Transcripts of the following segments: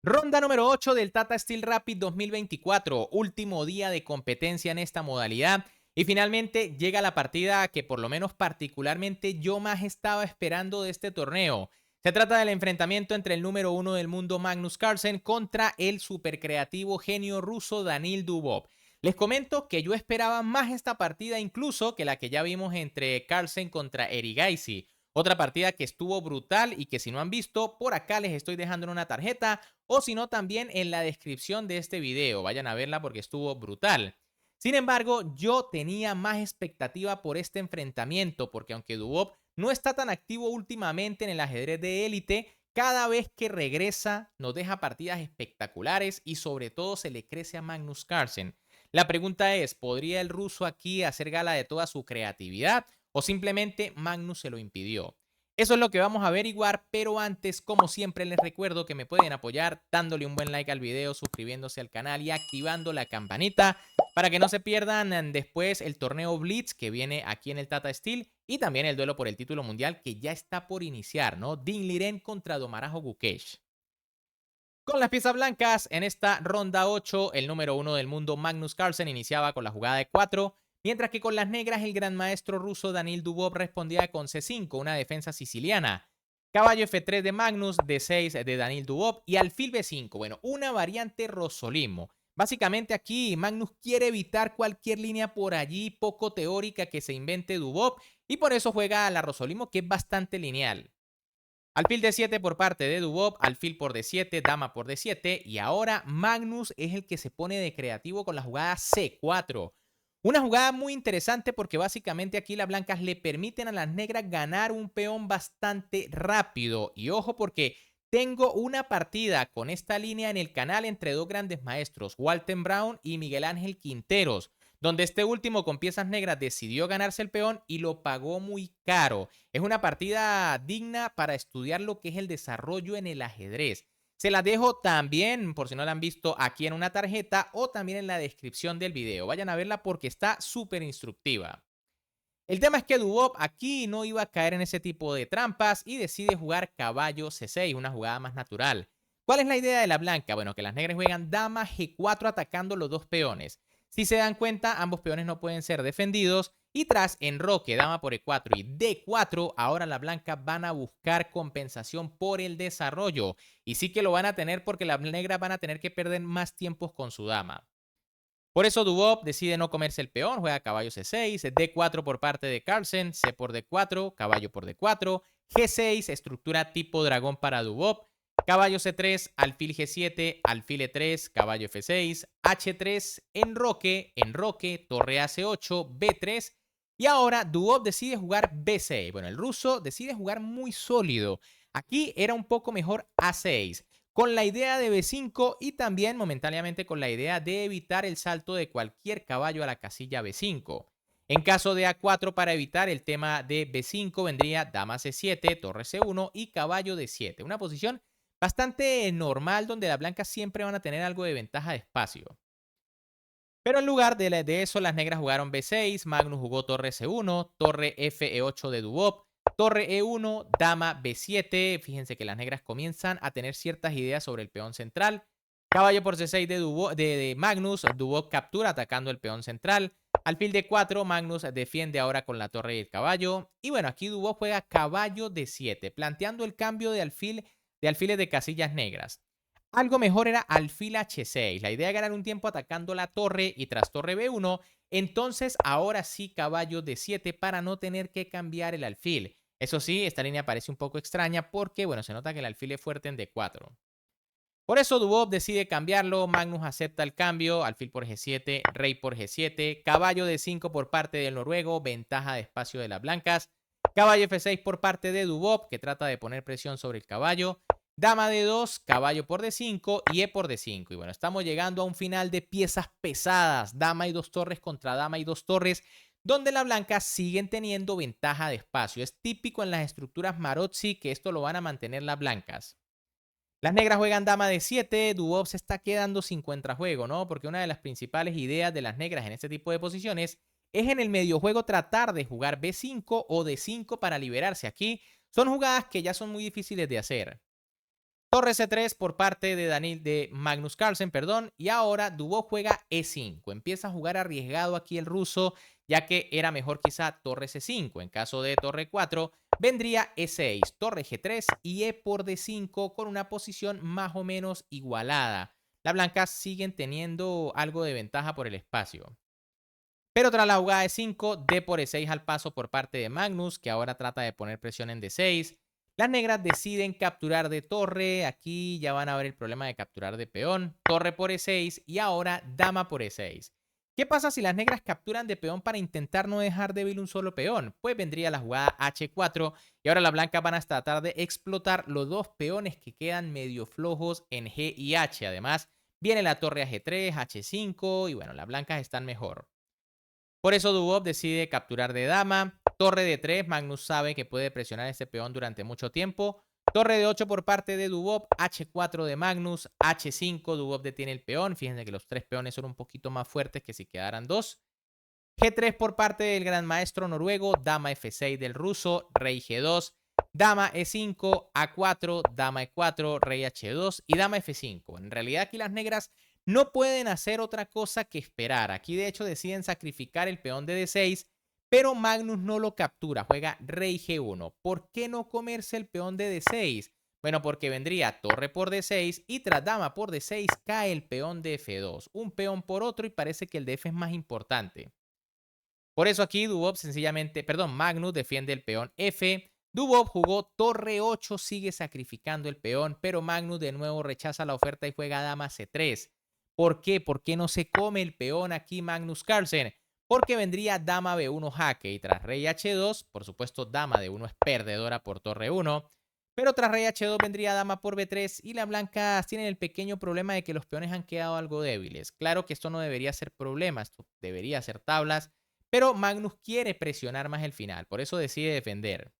Ronda número 8 del Tata Steel Rapid 2024, último día de competencia en esta modalidad. Y finalmente llega la partida que por lo menos particularmente yo más estaba esperando de este torneo. Se trata del enfrentamiento entre el número 1 del mundo Magnus Carlsen contra el supercreativo genio ruso Danil Dubov. Les comento que yo esperaba más esta partida incluso que la que ya vimos entre Carlsen contra Erigaisi. Otra partida que estuvo brutal y que si no han visto, por acá les estoy dejando en una tarjeta o si no también en la descripción de este video. Vayan a verla porque estuvo brutal. Sin embargo, yo tenía más expectativa por este enfrentamiento porque aunque Dubov no está tan activo últimamente en el ajedrez de élite, cada vez que regresa nos deja partidas espectaculares y sobre todo se le crece a Magnus Carlsen. La pregunta es, ¿podría el ruso aquí hacer gala de toda su creatividad o simplemente Magnus se lo impidió? Eso es lo que vamos a averiguar, pero antes, como siempre, les recuerdo que me pueden apoyar dándole un buen like al video, suscribiéndose al canal y activando la campanita para que no se pierdan después el torneo Blitz que viene aquí en el Tata Steel y también el duelo por el título mundial que ya está por iniciar, ¿no? Ding Liren contra Domarajo Gukesh. Con las piezas blancas, en esta ronda 8, el número 1 del mundo Magnus Carlsen iniciaba con la jugada de 4, mientras que con las negras el gran maestro ruso Danil Dubov respondía con C5, una defensa siciliana. Caballo F3 de Magnus, D6 de Danil Dubov y alfil B5. Bueno, una variante Rosolimo. Básicamente aquí Magnus quiere evitar cualquier línea por allí poco teórica que se invente Dubov y por eso juega a la Rosolimo que es bastante lineal. Alfil D7 por parte de Dubov, alfil por D7, dama por D7 y ahora Magnus es el que se pone de creativo con la jugada C4. Una jugada muy interesante porque básicamente aquí las blancas le permiten a las negras ganar un peón bastante rápido. Y ojo porque tengo una partida con esta línea en el canal entre dos grandes maestros, Walter Brown y Miguel Ángel Quinteros, donde este último con piezas negras decidió ganarse el peón y lo pagó muy caro. Es una partida digna para estudiar lo que es el desarrollo en el ajedrez. Se las dejo también, por si no la han visto, aquí en una tarjeta o también en la descripción del video. Vayan a verla porque está súper instructiva. El tema es que Dubov aquí no iba a caer en ese tipo de trampas y decide jugar caballo C6, una jugada más natural. ¿Cuál es la idea de la blanca? Bueno, que las negras juegan dama G4 atacando los dos peones. Si se dan cuenta, ambos peones no pueden ser defendidos y tras enroque, dama por E4 y D4, ahora las blancas van a buscar compensación por el desarrollo. Y sí que lo van a tener porque las negras van a tener que perder más tiempos con su dama. Por eso Dubov decide no comerse el peón, juega caballo C6, D4 por parte de Carlsen, C por D4, caballo por D4, G6, estructura tipo dragón para Dubov, caballo C3, alfil G7, alfil E3, caballo F6, H3, enroque, enroque, torre AC8, B3 y ahora Dubov decide jugar B6. Bueno, el ruso decide jugar muy sólido. Aquí era un poco mejor A6 con la idea de B5 y también momentáneamente con la idea de evitar el salto de cualquier caballo a la casilla B5. En caso de A4 para evitar el tema de B5 vendría dama C7, torre C1 y caballo D7. Una posición bastante normal donde las blancas siempre van a tener algo de ventaja de espacio. Pero en lugar de eso, las negras jugaron B6, Magnus jugó torre C1, torre FE8 de Dubov, torre E1, dama B7. Fíjense que las negras comienzan a tener ciertas ideas sobre el peón central. Caballo por C6 de Magnus, Dubov captura atacando el peón central. Alfil D4, Magnus defiende ahora con la torre y el caballo. Y bueno, aquí Dubov juega caballo D7, planteando el cambio de alfiles de casillas negras. Algo mejor era alfil H6. La idea de ganar un tiempo atacando la torre y tras torre B1. Entonces, ahora sí caballo D7 para no tener que cambiar el alfil. Eso sí, esta línea parece un poco extraña porque, bueno, se nota que el alfil es fuerte en D4. Por eso Dubov decide cambiarlo, Magnus acepta el cambio, alfil por G7, rey por G7, caballo D5 por parte del noruego, ventaja de espacio de las blancas, caballo F6 por parte de Dubov, que trata de poner presión sobre el caballo, dama D2, caballo por D5 y E por D5. Y bueno, estamos llegando a un final de piezas pesadas, dama y dos torres contra dama y dos torres, donde las blancas siguen teniendo ventaja de espacio. Es típico en las estructuras Maroczy que esto lo van a mantener las blancas. Las negras juegan dama de 7, Dubov se está quedando sin contrajuego, ¿no? Porque una de las principales ideas de las negras en este tipo de posiciones es en el mediojuego tratar de jugar B5 o D5 para liberarse. Aquí son jugadas que ya son muy difíciles de hacer. Torre C3 por parte de Magnus Carlsen, perdón, y ahora Dubov juega E5. Empieza a jugar arriesgado aquí el ruso, ya que era mejor quizá torre C5. En caso de torre 4, vendría E6, torre G3 y E por D5 con una posición más o menos igualada. Las blancas siguen teniendo algo de ventaja por el espacio. Pero tras la jugada de 5, D por E6 al paso por parte de Magnus, que ahora trata de poner presión en D6. Las negras deciden capturar de torre. Aquí ya van a ver el problema de capturar de peón. Torre por E6 y ahora dama por E6. ¿Qué pasa si las negras capturan de peón para intentar no dejar débil un solo peón? Pues vendría la jugada H4 y ahora las blancas van a tratar de explotar los dos peones que quedan medio flojos en G y H. Además, viene la torre a G3, H5 y bueno, las blancas están mejor. Por eso Dubov decide capturar de dama. Torre de 3, Magnus sabe que puede presionar este peón durante mucho tiempo. Torre de 8 por parte de Dubov, H4 de Magnus, H5, Dubov detiene el peón. Fíjense que los tres peones son un poquito más fuertes que si quedaran dos. G3 por parte del gran maestro noruego, dama F6 del ruso, rey G2, dama E5, A4, dama E4, rey H2 y dama F5. En realidad aquí las negras no pueden hacer otra cosa que esperar. Aquí de hecho deciden sacrificar el peón de D6, pero Magnus no lo captura, juega rey G1. ¿Por qué no comerse el peón de D6? Bueno, porque vendría torre por D6 y tras dama por D6 cae el peón de F2. Un peón por otro y parece que el de F es más importante. Por eso aquí Magnus defiende el peón F. Dubov jugó torre 8, sigue sacrificando el peón, pero Magnus de nuevo rechaza la oferta y juega dama C3. ¿Por qué? ¿Por qué no se come el peón aquí Magnus Carlsen? Porque vendría dama B1 jaque y tras rey H2, por supuesto dama D1 es perdedora por torre 1, pero tras rey H2 vendría dama por B3 y las blancas tienen el pequeño problema de que los peones han quedado algo débiles. Claro que esto no debería ser problema, esto debería ser tablas, pero Magnus quiere presionar más el final, por eso decide defender.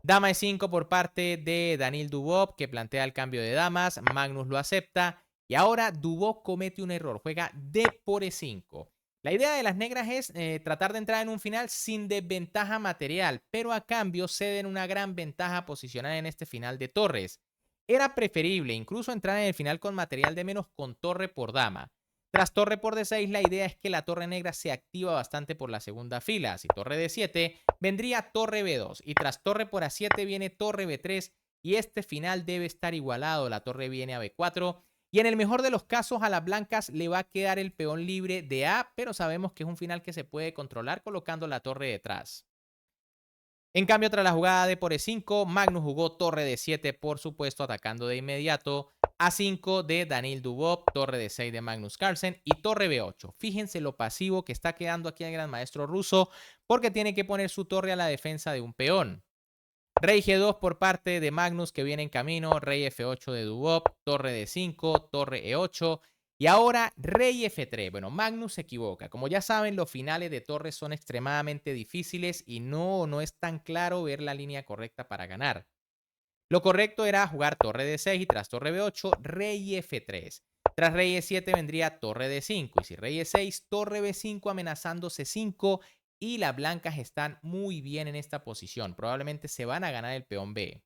Dama E5 por parte de Daniil Dubov, que plantea el cambio de damas. Magnus lo acepta. Y ahora Dubov comete un error, juega D por E5. La idea de las negras es tratar de entrar en un final sin desventaja material, pero a cambio ceden una gran ventaja posicional en este final de torres. Era preferible incluso entrar en el final con material de menos con torre por dama. Tras torre por D6, la idea es que la torre negra se activa bastante por la segunda fila. Si torre D7, vendría torre B2. Y tras torre por A7 viene torre B3. Y este final debe estar igualado. La torre viene a B4. Y en el mejor de los casos, a las blancas le va a quedar el peón libre de A. Pero sabemos que es un final que se puede controlar colocando la torre detrás. En cambio, tras la jugada de por E5, Magnus jugó torre D7, por supuesto, atacando de inmediato. A5 de Daniil Dubov, torre D6 de Magnus Carlsen y torre B8. Fíjense lo pasivo que está quedando aquí el gran maestro ruso porque tiene que poner su torre a la defensa de un peón. Rey G2 por parte de Magnus que viene en camino, rey F8 de Dubov, torre D5, torre E8 y ahora rey F3. Bueno, Magnus se equivoca. Como ya saben, los finales de torres son extremadamente difíciles y no es tan claro ver la línea correcta para ganar. Lo correcto era jugar torre D6 y tras torre B8, rey F3. Tras rey E7 vendría torre D5 y si rey E6, torre B5 amenazando C5 y las blancas están muy bien en esta posición. Probablemente se van a ganar el peón B.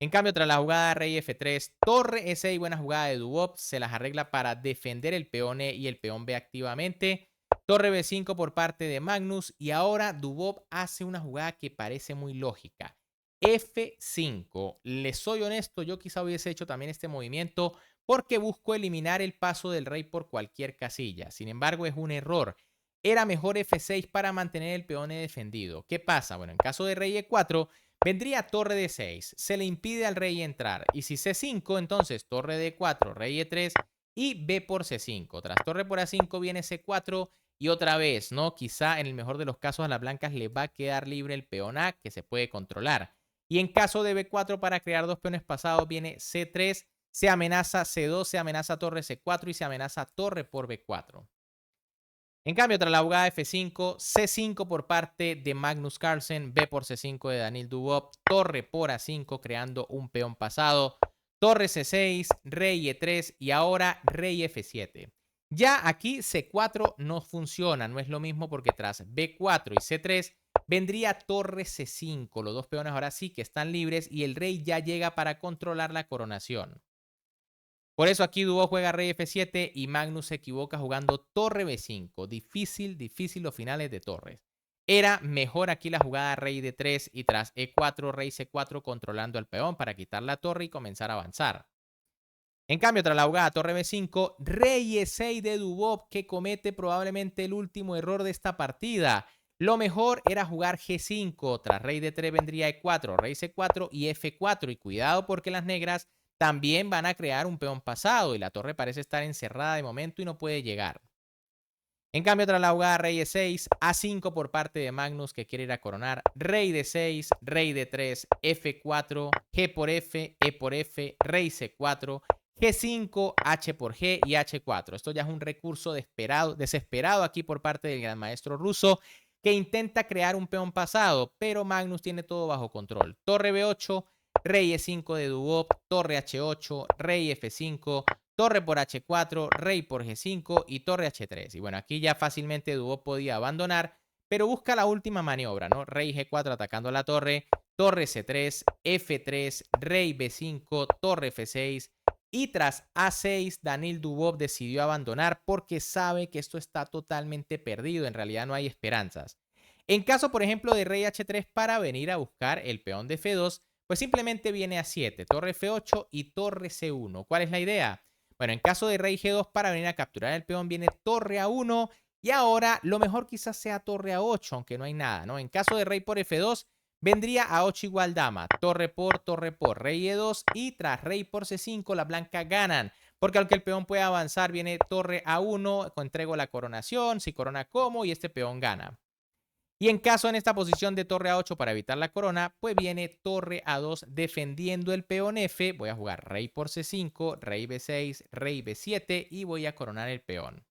En cambio, tras la jugada rey F3, torre E6, buena jugada de Dubov, se las arregla para defender el peón E y el peón B activamente. Torre B5 por parte de Magnus y ahora Dubov hace una jugada que parece muy lógica. F5. Les soy honesto, yo quizá hubiese hecho también este movimiento porque busco eliminar el paso del rey por cualquier casilla. Sin embargo, es un error. Era mejor F6 para mantener el peón defendido. ¿Qué pasa? Bueno, en caso de rey E4, vendría torre D6. Se le impide al rey entrar. Y si C5, entonces torre D4, rey E3 y B por C5. Tras torre por A5 viene C4 y otra vez, ¿no? Quizá en el mejor de los casos a las blancas les va a quedar libre el peón A que se puede controlar. Y en caso de B4 para crear dos peones pasados viene C3, se amenaza C2, se amenaza torre C4 y se amenaza torre por B4. En cambio, tras la jugada F5, C5 por parte de Magnus Carlsen, B por C5 de Daniil Dubov, torre por A5 creando un peón pasado, torre C6, rey E3 y ahora rey F7. Ya aquí C4 no funciona, no es lo mismo porque tras B4 y C3 vendría torre C5. Los dos peones ahora sí que están libres y el rey ya llega para controlar la coronación. Por eso aquí Dúo juega rey F7 y Magnus se equivoca jugando torre B5. Difícil, difícil los finales de torres. Era mejor aquí la jugada rey D3 y tras E4, rey C4 controlando el peón para quitar la torre y comenzar a avanzar. En cambio, tras la jugada torre B5, rey E6 de Dubov, que comete probablemente el último error de esta partida. Lo mejor era jugar G5, tras rey D3 vendría E4, rey C4 y F4. Y cuidado porque las negras también van a crear un peón pasado y la torre parece estar encerrada de momento y no puede llegar. En cambio, tras la jugada rey E6, A5 por parte de Magnus que quiere ir a coronar, rey D6, rey D3, F4, G por F, E por F, rey C4, G5, H por G y H4. Esto ya es un recurso desesperado aquí por parte del gran maestro ruso que intenta crear un peón pasado, pero Magnus tiene todo bajo control. Torre B8, rey E5 de Dubov, torre H8, rey F5, torre por H4, rey por G5 y torre H3. Y bueno, aquí ya fácilmente Dubov podía abandonar, pero busca la última maniobra, ¿no? Rey G4 atacando a la torre, torre C3, F3, rey B5, torre F6. Y tras A6, Danil Dubov decidió abandonar porque sabe que esto está totalmente perdido. En realidad no hay esperanzas. En caso, por ejemplo, de rey H3 para venir a buscar el peón de F2, pues simplemente viene A7, torre F8 y torre C1. ¿Cuál es la idea? Bueno, en caso de rey G2 para venir a capturar el peón viene torre A1 y ahora lo mejor quizás sea torre A8, aunque no hay nada, ¿no? En caso de rey por F2 vendría A8 igual dama, torre por, rey E2 y tras rey por C5 las blancas ganan. Porque aunque el peón pueda avanzar, viene torre A1, entrego la coronación, si corona como y este peón gana. Y en caso en esta posición de torre A8 para evitar la corona, pues viene torre A2 defendiendo el peón F. Voy a jugar rey por C5, rey B6, rey B7 y voy a coronar el peón.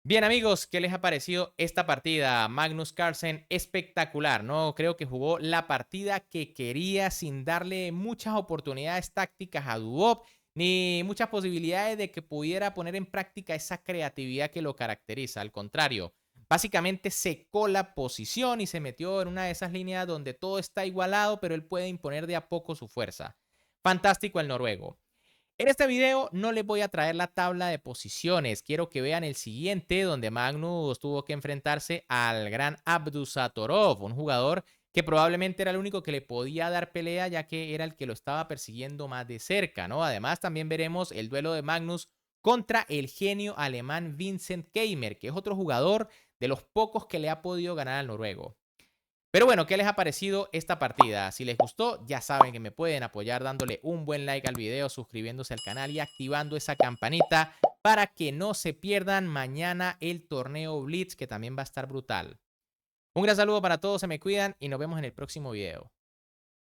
Bien amigos, ¿qué les ha parecido esta partida? Magnus Carlsen, espectacular, ¿no? Creo que jugó la partida que quería sin darle muchas oportunidades tácticas a Dubov, ni muchas posibilidades de que pudiera poner en práctica esa creatividad que lo caracteriza. Al contrario, básicamente secó la posición y se metió en una de esas líneas donde todo está igualado, pero él puede imponer de a poco su fuerza. Fantástico el noruego. En este video no les voy a traer la tabla de posiciones, quiero que vean el siguiente donde Magnus tuvo que enfrentarse al gran Abdusattorov, un jugador que probablemente era el único que le podía dar pelea ya que era el que lo estaba persiguiendo más de cerca, ¿no? Además también veremos el duelo de Magnus contra el genio alemán Vincent Keimer, que es otro jugador de los pocos que le ha podido ganar al noruego. Pero bueno, ¿qué les ha parecido esta partida? Si les gustó, ya saben que me pueden apoyar dándole un buen like al video, suscribiéndose al canal y activando esa campanita para que no se pierdan mañana el torneo Blitz, que también va a estar brutal. Un gran saludo para todos, se me cuidan y nos vemos en el próximo video.